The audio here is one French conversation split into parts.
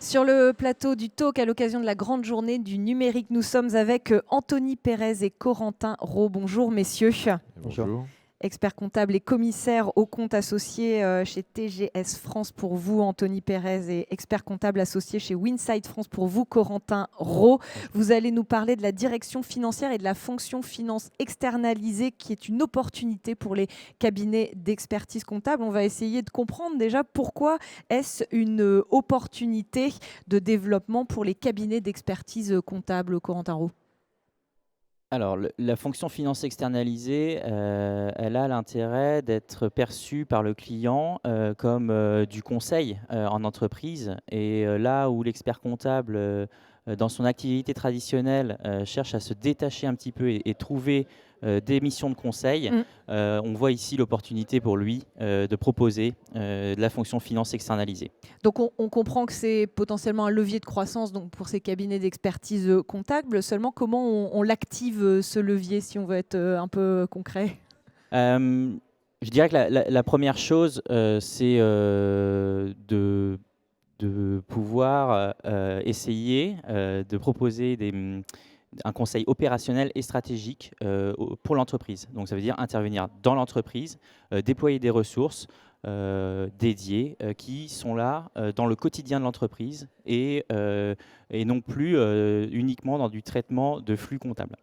Sur le plateau du Talk, à l'occasion de la grande journée du numérique, nous sommes avec Anthony Pérez et Corentin Rault. Bonjour messieurs. Bonjour. Expert comptable et commissaire aux comptes associés chez TGS France pour vous, Anthony Pérez, et expert comptable associé chez Winside France pour vous, Corentin Rault. Vous allez nous parler de la direction financière et de la fonction finance externalisée qui est une opportunité pour les cabinets d'expertise comptable. On va essayer de comprendre déjà pourquoi est-ce une opportunité de développement pour les cabinets d'expertise comptable, Corentin Rault. Alors, la fonction finance externalisée, elle a l'intérêt d'être perçue par le client comme du conseil en entreprise. Et là où l'expert comptable, dans son activité traditionnelle, cherche à se détacher un petit peu et trouver des missions de conseil, on voit ici l'opportunité pour lui de proposer de la fonction finance externalisée. Donc on comprend que c'est potentiellement un levier de croissance donc pour ces cabinets d'expertise comptable. Seulement, comment on l'active ce levier, si on veut être un peu concret? Je dirais que la première chose, c'est de pouvoir essayer de proposer un conseil opérationnel et stratégique pour l'entreprise. Donc ça veut dire intervenir dans l'entreprise, déployer des ressources dédiées qui sont là dans le quotidien de l'entreprise et non plus uniquement dans du traitement de flux comptables.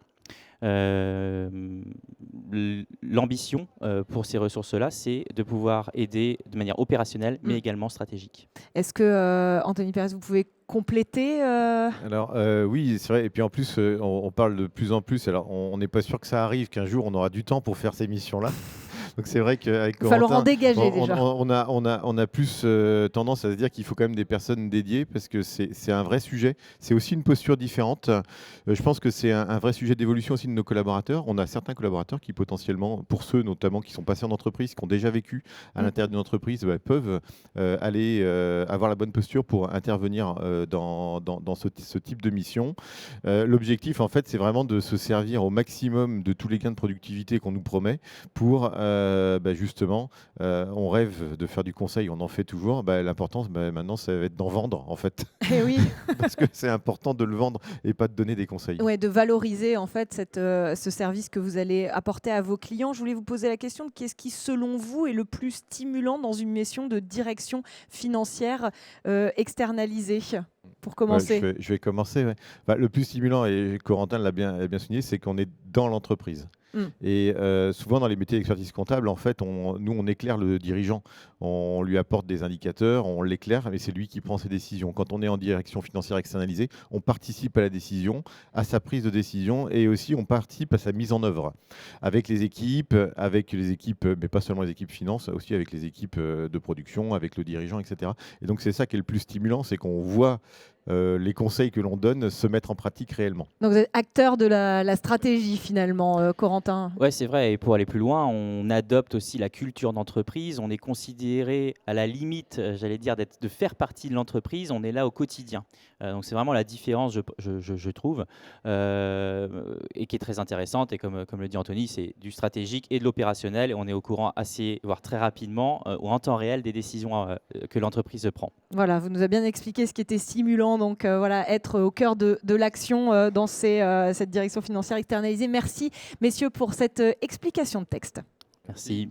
L'ambition pour ces ressources-là, c'est de pouvoir aider de manière opérationnelle, mais également stratégique. Est-ce que, Anthony Pérez, vous pouvez compléter Alors oui, c'est vrai. Et puis en plus, on parle de plus en plus. Alors on n'est pas sûr que ça arrive, qu'un jour on aura du temps pour faire ces missions-là. Donc c'est vrai qu'avec il va falloir en Corentin, dégager déjà. on a plus tendance à se dire qu'il faut quand même des personnes dédiées parce que c'est un vrai sujet. C'est aussi une posture différente. Je pense que c'est un vrai sujet d'évolution aussi de nos collaborateurs. On a certains collaborateurs qui potentiellement, pour ceux notamment qui sont passés en entreprise, qui ont déjà vécu à l'intérieur d'une entreprise, peuvent aller avoir la bonne posture pour intervenir dans ce type de mission. L'objectif, en fait, c'est vraiment de se servir au maximum de tous les gains de productivité qu'on nous promet pour justement, on rêve de faire du conseil, on en fait toujours. L'important, maintenant, ça va être d'en vendre, en fait. Eh oui. Parce que c'est important de le vendre et pas de donner des conseils. Ouais, de valoriser en fait ce service que vous allez apporter à vos clients. Je voulais vous poser la question de qu'est-ce qui, selon vous, est le plus stimulant dans une mission de direction financière externalisée, pour commencer. Je vais commencer. Ouais. Le plus stimulant, et Corentin l'a bien souligné, c'est qu'on est dans l'entreprise. Et souvent dans les métiers d'expertise comptable, en fait, nous on éclaire le dirigeant, on lui apporte des indicateurs, on l'éclaire, mais c'est lui qui prend ses décisions. Quand on est en direction financière externalisée, on participe à la décision, à sa prise de décision, et aussi on participe à sa mise en œuvre avec les équipes, mais pas seulement les équipes finance, aussi avec les équipes de production, avec le dirigeant, etc. Et donc c'est ça qui est le plus stimulant, c'est qu'on voit les conseils que l'on donne se mettre en pratique réellement. Donc vous êtes acteur de la stratégie finalement, Corentin. Oui, c'est vrai. Et pour aller plus loin, on adopte aussi la culture d'entreprise. On est considéré à la limite, j'allais dire, de faire partie de l'entreprise. On est là au quotidien. Donc c'est vraiment la différence, je trouve, et qui est très intéressante. Et comme le dit Anthony, c'est du stratégique et de l'opérationnel. Et on est au courant assez, voire très rapidement, ou en temps réel, des décisions que l'entreprise prend. Voilà, vous nous avez bien expliqué ce qui était stimulant, donc être au cœur de l'action dans cette direction financière externalisée. Merci, messieurs, pour cette explication de texte. Merci.